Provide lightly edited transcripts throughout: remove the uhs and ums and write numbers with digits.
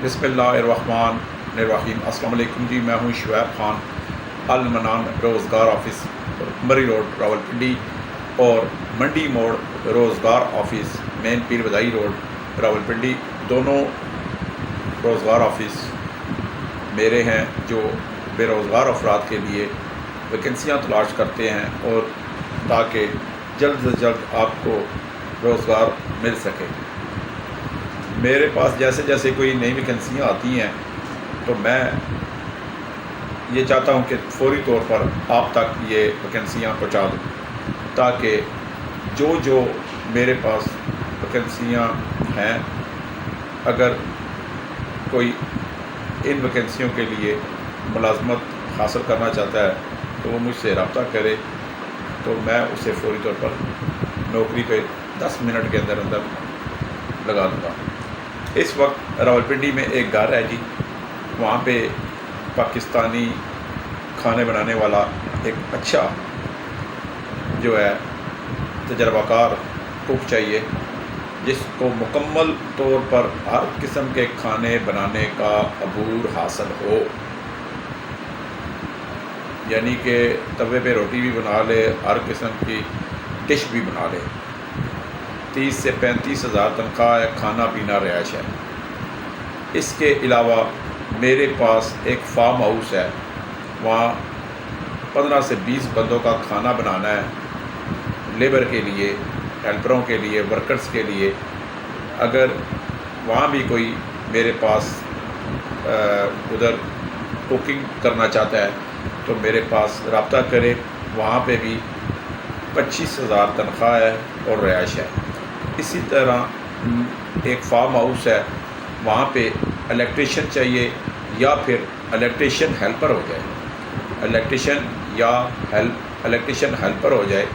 بسم اللہ الرحمن الرحیم۔ السلام علیکم جی، میں ہوں شعیب خان، المنان روزگار آفس مری روڈ راولپنڈی اور منڈی موڑ روزگار آفس مین پیر بدائی روڈ راولپنڈی، دونوں روزگار آفس میرے ہیں جو بے روزگار افراد کے لیے ویکنسیاں تلاش کرتے ہیں اور تاکہ جلد سے جلد آپ کو روزگار مل سکے۔ میرے پاس جیسے جیسے کوئی نئی ویکنسیاں آتی ہیں تو میں یہ چاہتا ہوں کہ فوری طور پر آپ تک یہ ویکنسیاں پہنچا دوں، تاکہ جو میرے پاس ویکنسیاں ہیں، اگر کوئی ان ویکنسیوں کے لیے ملازمت حاصل کرنا چاہتا ہے تو وہ مجھ سے رابطہ کرے، تو میں اسے فوری طور پر نوکری پہ 10 منٹ کے اندر لگا دوں گا۔ اس وقت راولپنڈی میں ایک گھر ہے جی، وہاں پہ پاکستانی کھانے بنانے والا ایک اچھا جو ہے تجربہ کار کوک چاہیے، جس کو مکمل طور پر ہر قسم کے کھانے بنانے کا عبور حاصل ہو، یعنی کہ توے پہ روٹی بھی بنا لے، ہر قسم کی ڈش بھی بنا لے۔ 30 سے 35 ہزار تنخواہ ہے، کھانا پینا رہائش ہے۔ اس کے علاوہ میرے پاس ایک فارم ہاؤس ہے، وہاں 15 سے 20 بندوں کا کھانا بنانا ہے، لیبر کے لیے، ہیلپروں کے لیے، ورکرز کے لیے۔ اگر وہاں بھی کوئی میرے پاس ادھر کوکنگ کرنا چاہتا ہے تو میرے پاس رابطہ کرے۔ وہاں پہ بھی 25 ہزار تنخواہ ہے اور رہائش ہے۔ اسی طرح ایک فارم ہاؤس ہے، وہاں پہ الیکٹریشین چاہیے یا پھر الیکٹریشین ہیلپر ہو جائے، الیکٹریشین ہیلپر ہو جائے،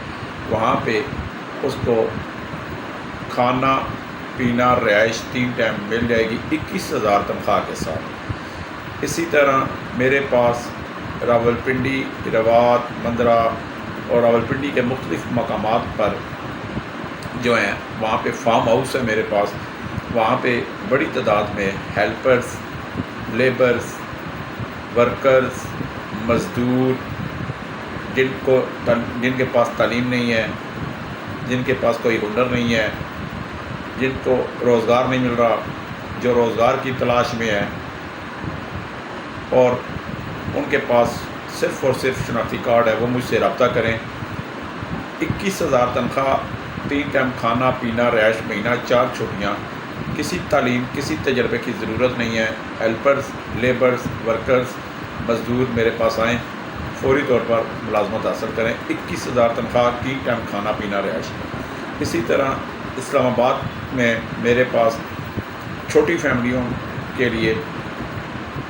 وہاں پہ اس کو کھانا پینا رہائش 3 ٹائم مل جائے گی 21 ہزار تنخواہ کے ساتھ۔ اسی طرح میرے پاس راولپنڈی، روات، مندرہ اور راولپنڈی کے مختلف مقامات پر جو ہیں وہاں پہ فارم ہاؤس ہے میرے پاس، وہاں پہ بڑی تعداد میں ہیلپرز، لیبرز، ورکرز، مزدور، جن کے پاس تعلیم نہیں ہے، جن کے پاس کوئی ہنر نہیں ہے، جن کو روزگار نہیں مل رہا، جو روزگار کی تلاش میں ہے اور ان کے پاس صرف اور صرف شناختی کارڈ ہے، وہ مجھ سے رابطہ کریں۔ 21 ہزار تنخواہ، 3 ٹائم کھانا پینا رہائش، مہینہ 4 چھٹیاں، کسی تعلیم کسی تجربے کی ضرورت نہیں ہے۔ ہیلپرز، لیبرز، ورکرز، مزدور میرے پاس آئیں، فوری طور پر ملازمت حاصل کریں۔ 21 ہزار تنخواہ، 3 ٹائم کھانا پینا رہائش۔ اسی طرح اسلام آباد میں میرے پاس چھوٹی فیملیوں کے لیے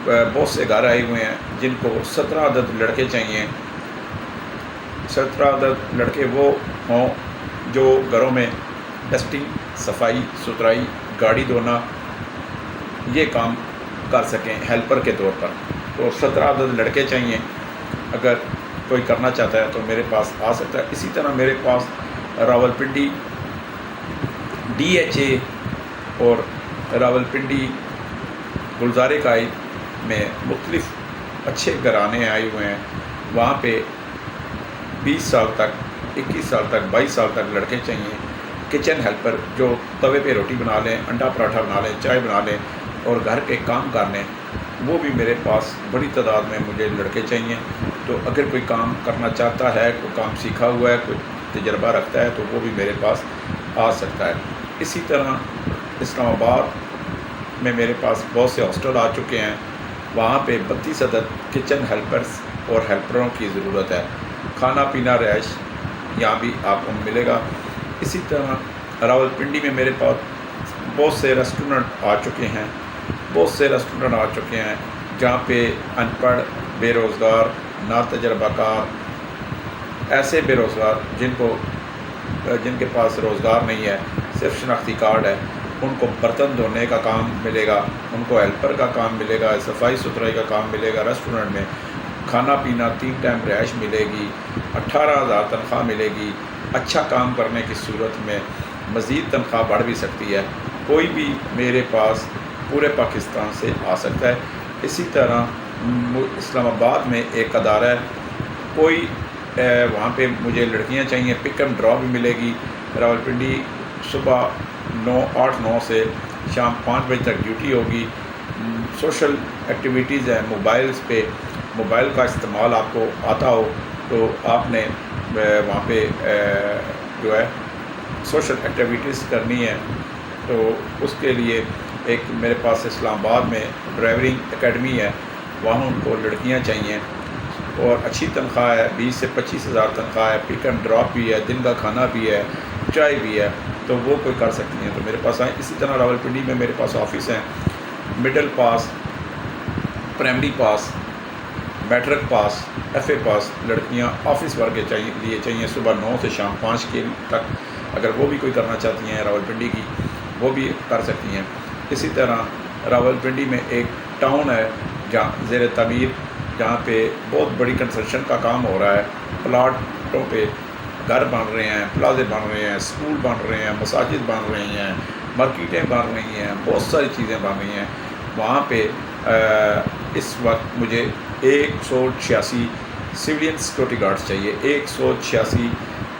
بہت سے گھر آئے ہوئے ہیں، جن کو 17 عدد لڑکے چاہیے۔ 17 عدد لڑکے وہ ہوں جو گھروں میں ڈسٹنگ، صفائی ستھرائی، گاڑی دھونا، یہ کام کر سکیں ہیلپر کے طور پر۔ تو 17 عدد لڑکے چاہیے، اگر کوئی کرنا چاہتا ہے تو میرے پاس آ سکتا ہے۔ اسی طرح میرے پاس راولپنڈی DHA اور راولپنڈی گلزارِ قائد میں مختلف اچھے گھرانے آئے ہوئے ہیں، وہاں پہ 20 سال تک، 21 سال تک، 22 سال تک لڑکے چاہیے، کچن ہیلپر جو توے پہ روٹی بنا لیں، انڈا پراٹھا بنا لیں، چائے بنا لیں اور گھر کے کام کر لیں، وہ بھی میرے پاس بڑی تعداد میں مجھے لڑکے چاہیے۔ تو اگر کوئی کام کرنا چاہتا ہے، کوئی کام سیکھا ہوا ہے، کوئی تجربہ رکھتا ہے، تو وہ بھی میرے پاس آ سکتا ہے۔ اسی طرح اسلام آباد میں میرے پاس بہت سے ہاسٹل آ چکے ہیں، وہاں پہ 32 عدد کچن ہیلپرز اور ہیلپروں کی ضرورت ہے۔ کھانا پینا رہائش یہاں بھی آپ کو ملے گا۔ اسی طرح راولپنڈی میں میرے پاس بہت سے ریسٹورنٹ آ چکے ہیں، جہاں پہ ان پڑھ، بے روزگار، نا تجربہ کار، ایسے بے روزگار جن کے پاس روزگار نہیں ہے، صرف شناختی کارڈ ہے، ان کو برتن دھونے کا کام ملے گا، ان کو ہیلپر کا کام ملے گا، صفائی ستھرائی کا کام ملے گا، ریسٹورنٹ میں کھانا پینا، 3 ٹائم رہائش ملے گی، 18 ہزار تنخواہ ملے گی۔ اچھا کام کرنے کی صورت میں مزید تنخواہ بڑھ بھی سکتی ہے۔ کوئی بھی میرے پاس پورے پاکستان سے آ سکتا ہے۔ اسی طرح اسلام آباد میں ایک ادارہ ہے، کوئی وہاں پہ مجھے لڑکیاں چاہیے، پک اینڈ ڈراپ بھی ملے گی۔ راولپنڈی صبح 8-9 سے شام 5 بجے تک ڈیوٹی ہوگی۔ سوشل ایکٹیویٹیز ہیں، موبائلز پہ، موبائل کا استعمال آپ کو آتا ہو تو آپ نے وہاں پہ جو ہے سوشل ایکٹیویٹیز کرنی ہے، تو اس کے لیے ایک میرے پاس اسلام آباد میں ڈرائیورنگ اکیڈمی ہے، وہاں ان کو لڑکیاں چاہیے اور اچھی تنخواہ ہے، 20 سے 25 ہزار تنخواہ ہے، پک اینڈ ڈراپ بھی ہے، دن کا کھانا بھی ہے، چائے بھی ہے، تو وہ کوئی کر سکتی ہیں تو میرے پاس آئیں۔ اسی طرح راولپنڈی میں میرے پاس آفس ہیں، middle pass, primary pass, matric pass, F A pass لڑکیاں آفس ورک کے لیے چاہیے، صبح 9 سے شام 5 کے تک، اگر وہ بھی کوئی کرنا چاہتی ہیں راولپنڈی کی، وہ بھی کر سکتی ہیں۔ اسی طرح راولپنڈی میں ایک ٹاؤن ہے جہاں زیر تعمیر، جہاں پہ بہت بڑی کنسٹرکشن کا کام ہو رہا ہے، پلاٹوں پہ گھر بن رہے ہیں، پلازے بن رہے ہیں، اسکول بن رہے ہیں، مساجد بن رہی ہیں، مارکیٹیں بن رہی ہیں، بہت ساری چیزیں بن رہی ہیں۔ وہاں پہ اس وقت مجھے 186 سویلین سیکورٹی گارڈز چاہیے، 186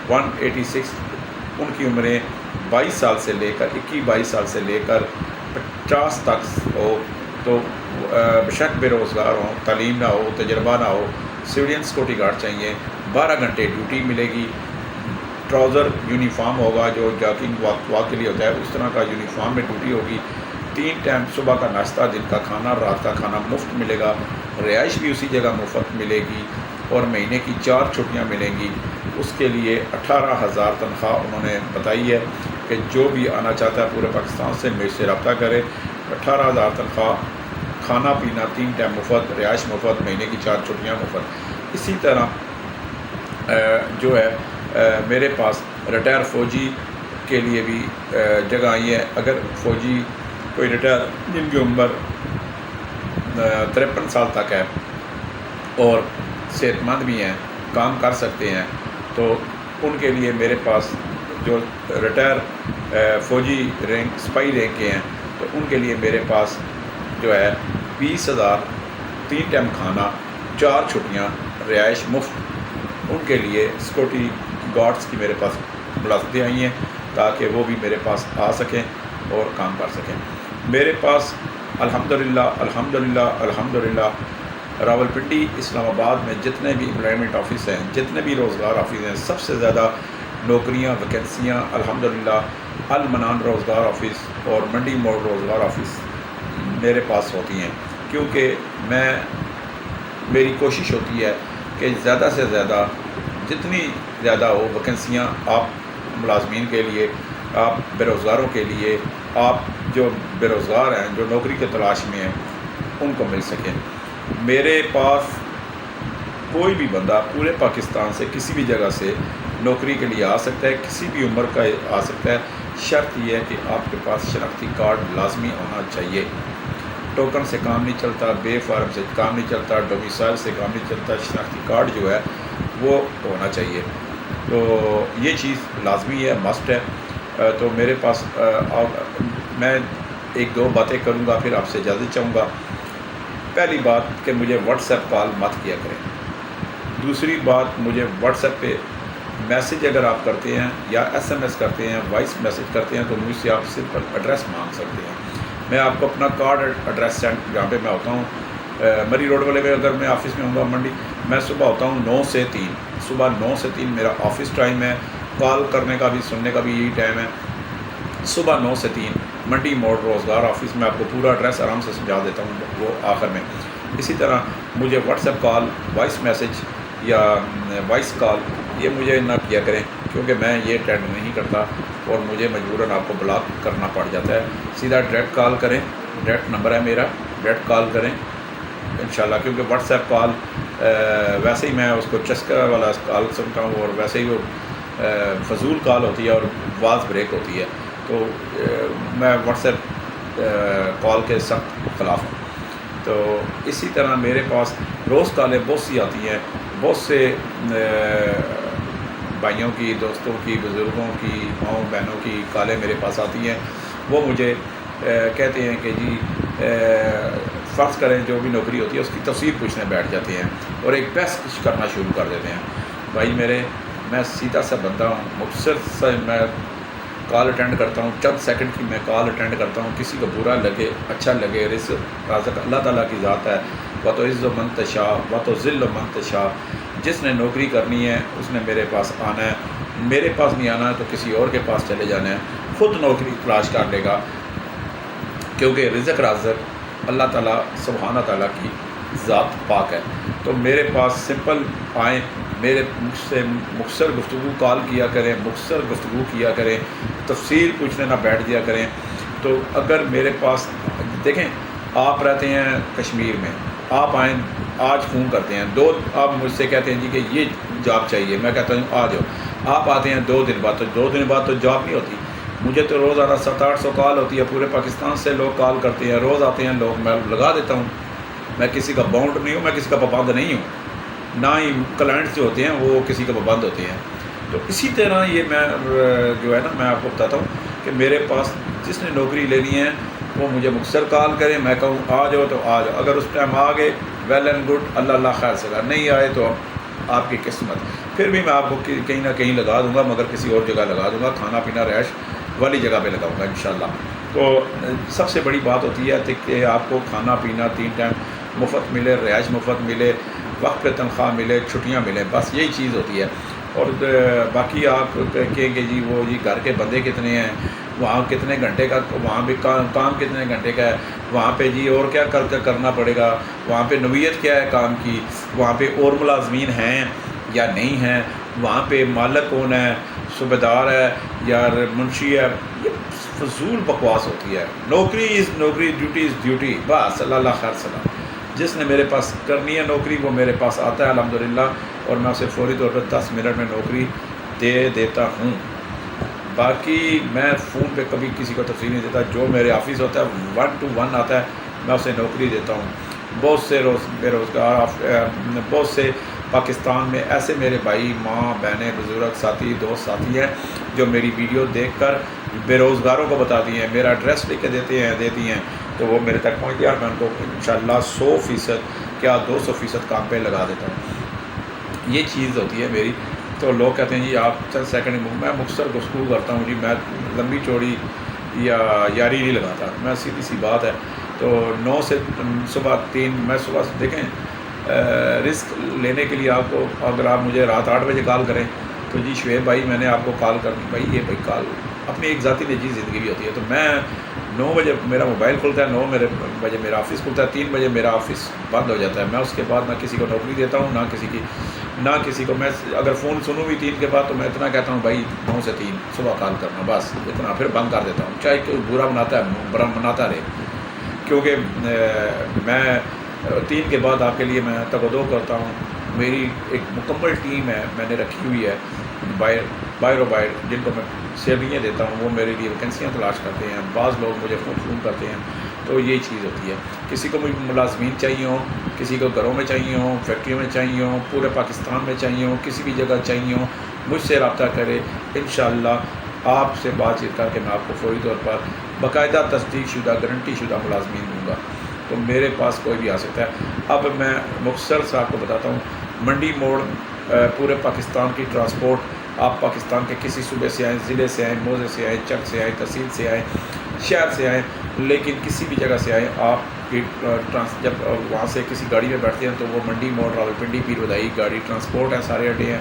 186، ان کی عمریں 22 سال سے لے کر 21-22 سال سے لے کر 50 تک ہو، تو بشک بے روزگار ہوں، تعلیم نہ ہو، تجربہ نہ ہو، سویلین سیکورٹی گارڈ چاہیے۔ 12 گھنٹے ڈیوٹی ملے گی، ٹراؤزر یونیفارم ہوگا جو جاکنگ واک کے لیے ہوتا ہے، اس طرح کا یونیفارم میں ڈیوٹی ہوگی۔ 3 ٹائم صبح کا ناشتہ، دن کا کھانا، رات کا کھانا مفت ملے گا، رہائش بھی اسی جگہ مفت ملے گی، اور مہینے کی 4 چھٹیاں ملیں گی۔ اس کے لیے 18,000 تنخواہ انہوں نے بتائی ہے کہ جو بھی آنا چاہتا ہے پورے پاکستان سے میرے سے رابطہ کرے۔ 18,000 تنخواہ، کھانا پینا 3 ٹائم مفت، رہائش مفت، مہینے کی 4 چھٹیاں مفت۔ اسی طرح جو ہے میرے پاس ریٹائر فوجی کے لیے بھی جگہ آئی ہے۔ اگر فوجی کوئی ریٹائر جن کی عمر 53 سال تک ہے اور صحت مند بھی ہیں، کام کر سکتے ہیں، تو ان کے لیے میرے پاس جو ریٹائر فوجی رینک، سپاہی رینک کے ہیں، تو ان کے لیے میرے پاس جو ہے 20,000، 3 ٹائم کھانا، 4 چھٹیاں، رہائش مفت، ان کے لیے سیکورٹی گارڈز کی میرے پاس ملازمتیں آئی ہیں تاکہ وہ بھی میرے پاس آ سکیں اور کام کر سکیں۔ میرے پاس الحمدللہ راولپنڈی، اسلام آباد میں جتنے بھی امپلائمنٹ آفس ہیں، جتنے بھی روزگار آفس ہیں، سب سے زیادہ نوکریاں، ویکینسیاں الحمدللہ المنان روزگار آفس اور منڈی موڑ روزگار آفس میرے پاس ہوتی ہیں، کیونکہ میری کوشش ہوتی ہے کہ زیادہ سے زیادہ، جتنی زیادہ ہو ویکینسیاں آپ ملازمین کے لیے، آپ بے روزگاروں کے لیے، آپ جو بے روزگار ہیں، جو نوکری کے تلاش میں ہیں، ان کو مل سکیں۔ میرے پاس کوئی بھی بندہ پورے پاکستان سے کسی بھی جگہ سے نوکری کے لیے آ سکتا ہے، کسی بھی عمر کا آ سکتا ہے، شرط یہ ہے کہ آپ کے پاس شناختی کارڈ لازمی ہونا چاہیے۔ ٹوکن سے کام نہیں چلتا، بے فارم سے کام نہیں چلتا، ڈومیسائل سے کام نہیں چلتا، شناختی کارڈ جو ہے وہ ہونا چاہیے، تو یہ چیز لازمی ہے، مسٹ ہے۔ تو میرے پاس میں 1-2 باتیں کروں گا، پھر آپ سے اجازت چاہوں گا۔ پہلی بات کہ مجھے واٹس ایپ کال مت کیا کریں۔ دوسری بات، مجھے واٹس ایپ پہ میسج اگر آپ کرتے ہیں یا SMS کرتے ہیں، وائس میسج کرتے ہیں، تو مجھ سے آپ صرف ایڈریس مانگ سکتے ہیں۔ میں آپ کو اپنا کارڈ ایڈریس سینڈ، جہاں پہ میں ہوتا ہوں مری روڈ والے میں، اگر میں آفس میں ہوں گا منڈی، میں صبح ہوتا ہوں 9 سے 3، صبح 9 سے 3 میرا آفس ٹائم ہے، کال کرنے کا بھی، سننے کا بھی یہی ٹائم ہے، صبح 9 سے 3 منڈی موڑ روزگار آفس میں۔ آپ کو پورا ایڈریس آرام سے سمجھا دیتا ہوں وہ آخر میں۔ اسی طرح مجھے what's app call, voice message یا وائس کال یہ مجھے نہ کیا کریں، کیونکہ میں یہ اٹینڈ نہیں کرتا اور مجھے مجبوراً آپ کو بلاک کرنا پڑ جاتا ہے۔ سیدھا ڈائریکٹ کال کریں، ڈائریکٹ نمبر ہے میرا، ڈائریکٹ کال کریں انشاءاللہ، کیونکہ واٹس ایپ کال ویسے ہی میں اس کو چسکا والا کال سمجھتا ہوں، اور ویسے ہی وہ فضول کال ہوتی ہے اور آواز بریک ہوتی ہے، تو میں واٹس ایپ کال کے سخت خلاف ہوں۔ تو اسی طرح میرے پاس روز کالیں بہت سی آتی ہیں، بہت سے بھائیوں کی، دوستوں کی، بزرگوں کی، ماؤں بہنوں کی کالیں میرے پاس آتی ہیں، وہ مجھے کہتے ہیں کہ جی فرض کریں جو بھی نوکری ہوتی ہے اس کی تفصیل پوچھنے بیٹھ جاتے ہیں اور ایک بحث کرنا شروع کر دیتے ہیں. بھائی میرے میں سیدھا سا بندہ ہوں, مختصر سے میں کال اٹینڈ کرتا ہوں, چند سیکنڈ کی میں کال اٹینڈ کرتا ہوں. کسی کو برا لگے اچھا لگے, رزق رازق اللہ تعالیٰ کی ذات ہے. و تو عز و منتشا و تو ذل و منتشا. جس نے نوکری کرنی ہے اس نے میرے پاس آنا ہے, میرے پاس نہیں آنا ہے تو کسی اور کے پاس چلے جانا ہے, خود نوکری تلاش کر لے گا, کیونکہ رزق رازق اللہ تعالیٰ سبحانہ تعالیٰ کی ذات پاک ہے. تو میرے پاس سمپل آئیں, میرے مجھ سے مختصر گفتگو کال کیا کریں, مختصر گفتگو کیا کریں, تفصیل پوچھنے نہ بیٹھ دیا کریں. تو اگر میرے پاس دیکھیں آپ رہتے ہیں کشمیر میں, آپ آئیں آج فون کرتے ہیں, آپ مجھ سے کہتے ہیں جی کہ یہ جاب چاہیے, میں کہتا ہوں آ جاؤ, آپ آتے ہیں 2 دن بعد, تو 2 دن بعد تو جاب نہیں ہوتی. مجھے تو روزانہ 700-800 کال ہوتی ہے, پورے پاکستان سے لوگ کال کرتے ہیں, روز آتے ہیں لوگ, میں لگا دیتا ہوں. میں کسی کا باؤنڈ نہیں ہوں, میں کسی کا پابند نہیں ہوں, نہ ہی کلائنٹس جو ہوتے ہیں وہ کسی کا پابند ہوتے ہیں. تو اسی طرح یہ میں جو ہے نا میں آپ کو بتاتا ہوں کہ میرے پاس جس نے نوکری لینی ہے وہ مجھے مختصر کال کرے, میں کہوں آ جاؤ تو آ جاؤ. اگر اس ٹائم آ گئے ویل اینڈ گڈ, اللہ خیر سے, نہیں آئے تو آپ کی قسمت. پھر بھی میں آپ کو کہیں نہ کہیں لگا دوں گا, مگر کسی اور جگہ لگا دوں گا, کھانا پینا رہائش والی جگہ پہ لگاؤں گا انشاءاللہ. تو سب سے بڑی بات ہوتی ہے کہ آپ کو کھانا پینا 3 ٹائم مفت ملے, رہائش مفت ملے, وقت پہ تنخواہ ملے, چھٹیاں ملیں, بس یہی چیز ہوتی ہے. اور باقی آپ کہیں گے جی وہ جی گھر کے بندے کتنے ہیں, وہاں کتنے گھنٹے کا, وہاں بھی کام کتنے گھنٹے کا ہے, وہاں پہ جی اور کیا کرنا پڑے گا, وہاں پہ نوعیت کیا ہے کام کی, وہاں پہ اور ملازمین ہیں یا نہیں ہیں, وہاں پہ مالک کون ہے, صوبہ دار ہے یا منشی ہے. یہ فضول بکواس ہوتی ہے. نوکری از نوکری, ڈیوٹی از ڈیوٹی, بس اللہ خیر سلام. جس نے میرے پاس کرنی ہے نوکری وہ میرے پاس آتا ہے الحمدللہ, اور میں اسے فوری طور پر 10 منٹ میں نوکری دے دیتا ہوں. باقی میں فون پہ کبھی کسی کو تفصیل نہیں دیتا, جو میرے آفس ہوتا ہے 1 to 1 آتا ہے, میں اسے نوکری دیتا ہوں. بہت سے بے روزگار بہت سے پاکستان میں ایسے میرے بھائی ماں بہنیں بزرگ ساتھی دوست ساتھی ہیں جو میری ویڈیو دیکھ کر بے روزگاروں کو بتاتی ہیں, میرا ایڈریس لے کے دیتی ہیں, تو وہ میرے تک پہنچ گیا, میں ان کو انشاءاللہ 100% کیا 200% کام پہ لگا دیتا ہوں. یہ چیز ہوتی ہے میری. تو لوگ کہتے ہیں جی آپ چند سیکنڈ, میں مختصر گفتگو کرتا ہوں جی, میں لمبی چوڑی یا یاری نہیں لگاتا, میں سیدھی سی بات ہے. تو 9 سے صبح 3, میں صبح سے دیکھیں رزق لینے کے لیے آپ کو, اگر آپ مجھے رات 8 بجے کال کریں تو جی شعیب بھائی میں نے آپ کو کال کر دی, بھائی یہ بھائی کال اپنی ایک ذاتی نجی زندگی بھی ہوتی ہے. تو میں 9 بجے میرا موبائل کھلتا ہے, 9 بجے میرا آفس کھلتا ہے, 3 بجے میرا آفس بند ہو جاتا ہے. میں اس کے بعد نہ کسی کو نوکری دیتا ہوں, نہ کسی کو میں اگر فون سنوں بھی 3 کے بعد تو میں اتنا کہتا ہوں بھائی 9 سے 3 صبح کال کرنا, بس اتنا, پھر بند کر دیتا ہوں. چاہے کوئی برا بناتا رہے, کیونکہ میں 3 کے بعد آپ کے لیے میں تقدو کرتا ہوں. میری ایک مکمل ٹیم ہے میں نے رکھی ہوئی ہے, باہر جن کو میں سیلریاں دیتا ہوں, وہ میرے لیے ویکینسیاں تلاش کرتے ہیں. بعض لوگ مجھے فون کرتے ہیں. تو یہ چیز ہوتی ہے, کسی کو ملازمین چاہیے ہوں, کسی کو گھروں میں چاہیے ہوں, فیکٹریوں میں چاہیے ہوں, پورے پاکستان میں چاہیے ہوں, کسی بھی جگہ چاہیے ہوں, مجھ سے رابطہ کرے. انشاءاللہ آپ سے بات چیت کر کے میں آپ کو فوری طور پر باقاعدہ تصدیق شدہ گارنٹی شدہ ملازمین دوں گا. تو میرے پاس کوئی بھی آ سکتا ہے. اب میں مختصر سے آپ کو بتاتا ہوں, منڈی موڑ پورے پاکستان کی ٹرانسپورٹ, آپ پاکستان کے کسی صوبے سے آئیں, ضلع سے آئیں, موضع سے آئیں, چک سے آئیں, تحصیل سے آئیں, شہر سے آئیں, لیکن کسی بھی جگہ سے آئیں, آپ کی جب وہاں سے کسی گاڑی میں بیٹھتے ہیں تو وہ منڈی موڑ راولپنڈی پیر بدائی گاڑی ٹرانسپورٹ ہے, سارے اڈے ہیں,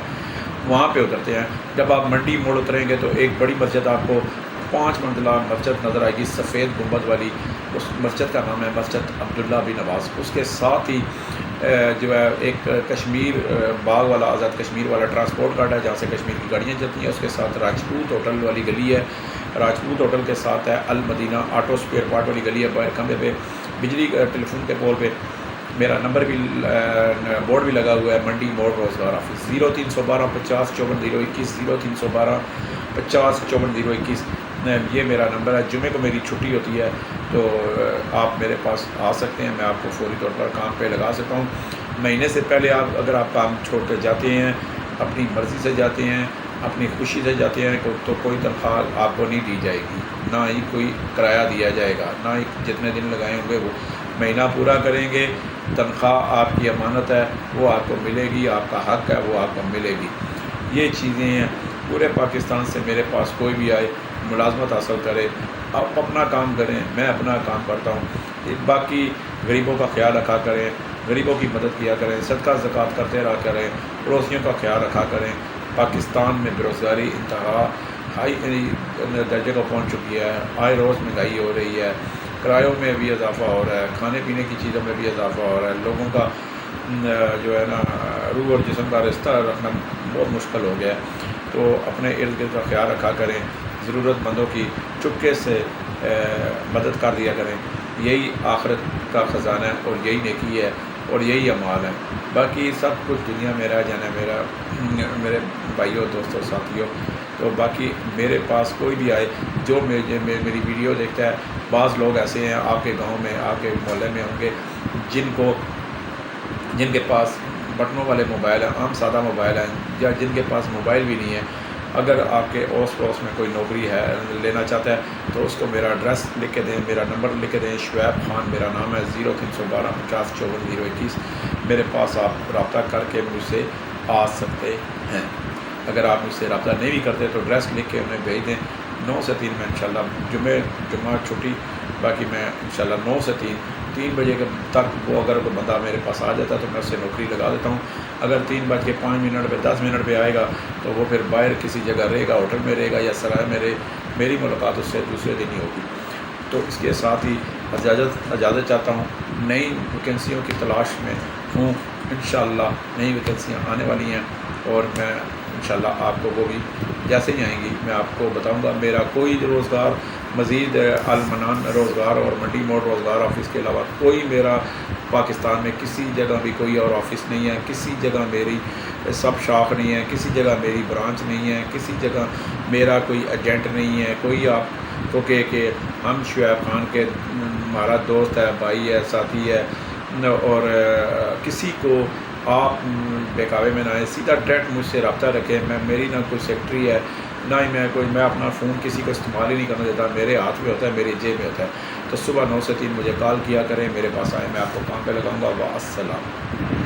وہاں پہ اترتے ہیں. جب آپ منڈی موڑ اتریں گے تو ایک بڑی مسجد آپ کو 5 منزلہ مسجد نظر آئے گی, سفید گنبد والی. اس مسجد کا نام ہے مسجد عبداللہ بن عباس. اس کے ساتھ ہی جو ہے ایک کشمیر باغ والا, آزاد کشمیر والا ٹرانسپورٹ کارڈ ہے جہاں سے کشمیر کی گاڑیاں چلتی ہیں. اس کے ساتھ راجپوت ہوٹل والی گلی ہے, راجپوت ہوٹل کے ساتھ ہے المدینہ آٹو اسپیئر پارٹ والی گلی ہے. باہر کھمبے پہ بجلی ٹیلی فون کے پول پہ میرا نمبر بھی بورڈ بھی لگا ہوا ہے, منڈی موڑ روزگار آفس 0312 50 54 021 0312 50 54 021. یہ میرا نمبر ہے. جمعے کو میری چھٹی ہوتی ہے تو آپ میرے پاس آ سکتے ہیں, میں آپ کو فوری طور پر کام پہ لگا سکتا ہوں. مہینے سے پہلے اگر آپ کام چھوڑ کر جاتے ہیں, اپنی مرضی سے جاتے ہیں, اپنی خوشی سے جاتے ہیں, تو کوئی تنخواہ آپ کو نہیں دی جائے گی. نہ ہی کوئی کرایہ دیا جائے گا، نہ ہی جتنے دن لگائے ہوں گے وہ مہینہ پورا کریں گے۔ تنخواہ آپ کی امانت ہے، وہ آپ کو ملے گی، آپ کا حق ہے، وہ آپ کو ملے گی۔ یہ چیزیں ہیں۔ پورے پاکستان سے میرے پاس کوئی بھی آئے، ملازمت حاصل کرے، آپ اپنا کام کریں، میں اپنا کام کرتا ہوں۔ باقی غریبوں کا خیال رکھا کریں، غریبوں کی مدد کیا کریں، صدقہ زکوٰۃ کرتے رہا کریں، پڑوسیوں کا خیال رکھا کریں۔ پاکستان میں بےروزگاری انتہا ہائی درجے کو پہنچ چکی ہے، آئے روز مہنگائی ہو رہی ہے، کرایوں میں بھی اضافہ ہو رہا ہے، کھانے پینے کی چیزوں میں بھی اضافہ ہو رہا ہے، لوگوں کا جو ہے نا روح اور جسم کا رشتہ رکھنا بہت مشکل ہو گیا ہے۔ تو اپنے ارد گرد کا خیال رکھا کریں، ضرورت مندوں کی چپکے سے مدد کر دیا کریں۔ یہی آخرت کا خزانہ ہے اور یہی نیکی ہے اور یہی اعمال ہے۔ باقی سب کچھ دنیا میں رہ جانا ہے میرے بھائیوں، دوستوں، ساتھیوں۔ تو باقی میرے پاس کوئی بھی آئے جو میری ویڈیو دیکھتا ہے، بعض لوگ ایسے ہیں آپ کے گاؤں میں، آپ کے محلے میں ہوں گے جن کے پاس بٹنوں والے موبائل ہیں، عام سادہ موبائل ہیں، یا جن کے پاس موبائل بھی نہیں ہے۔ اگر آپ کے اوس پڑوس میں کوئی نوکری ہے لینا چاہتا ہے تو اس کو میرا ایڈریس لکھ کے دیں، میرا نمبر لکھ کے دیں۔ شعیب خان میرا نام ہے، 0312 50 54 021۔ میرے پاس آپ رابطہ کر کے مجھ سے آ سکتے ہیں۔ اگر آپ مجھ سے رابطہ نہیں بھی کرتے تو ایڈریس لکھ کے انہیں بھیج دیں۔ 9 سے 3 میں انشاءاللہ جمعہ چھٹی، باقی میں انشاءاللہ 9 سے 3 بجے تک وہ اگر کوئی بندہ میرے پاس آ جاتا ہے تو میں اس سے نوکری لگا دیتا ہوں۔ اگر 3:05 پہ 10 منٹ پہ آئے گا تو وہ پھر باہر کسی جگہ رہے گا، ہوٹل میں رہے گا یا سرائے میں میری ملاقات اس سے دوسرے دن ہی ہوگی۔ تو اس کے ساتھ ہی اجازت چاہتا ہوں۔ نئی ویکینسیوں کی تلاش میں ہوں، انشاءاللہ نئی ویکینسیاں آنے والی ہیں اور میں انشاءاللہ آپ کو وہ بھی جیسے ہی آئیں گی میں آپ کو بتاؤں گا۔ میرا کوئی روزگار مزید المنان روزگار اور منڈی موڑ روزگار آفس کے علاوہ کوئی میرا پاکستان میں کسی جگہ بھی کوئی اور آفس نہیں ہے، کسی جگہ میری سب شاخ نہیں ہے، کسی جگہ میری برانچ نہیں ہے، کسی جگہ میرا کوئی ایجنٹ نہیں ہے۔ کوئی آپ کو کہ ہم شعیب خان کے ہمارا دوست ہے، بھائی ہے، ساتھی ہے، اور کسی کو آپ بہکاوے میں نہ آئے، سیدھا ڈائریکٹ مجھ سے رابطہ رکھیں۔ میری نہ کوئی سیکٹری ہے، نہ ہی میں اپنا فون کسی کو استعمال ہی نہیں کرنے دیتا، میرے ہاتھ میں ہوتا ہے، میری جیب میں ہوتا ہے۔ تو صبح 9 سے 3 مجھے کال کیا کریں، میرے پاس آئیں، میں آپ کو کام پہ لگاؤں گا۔ والسلام۔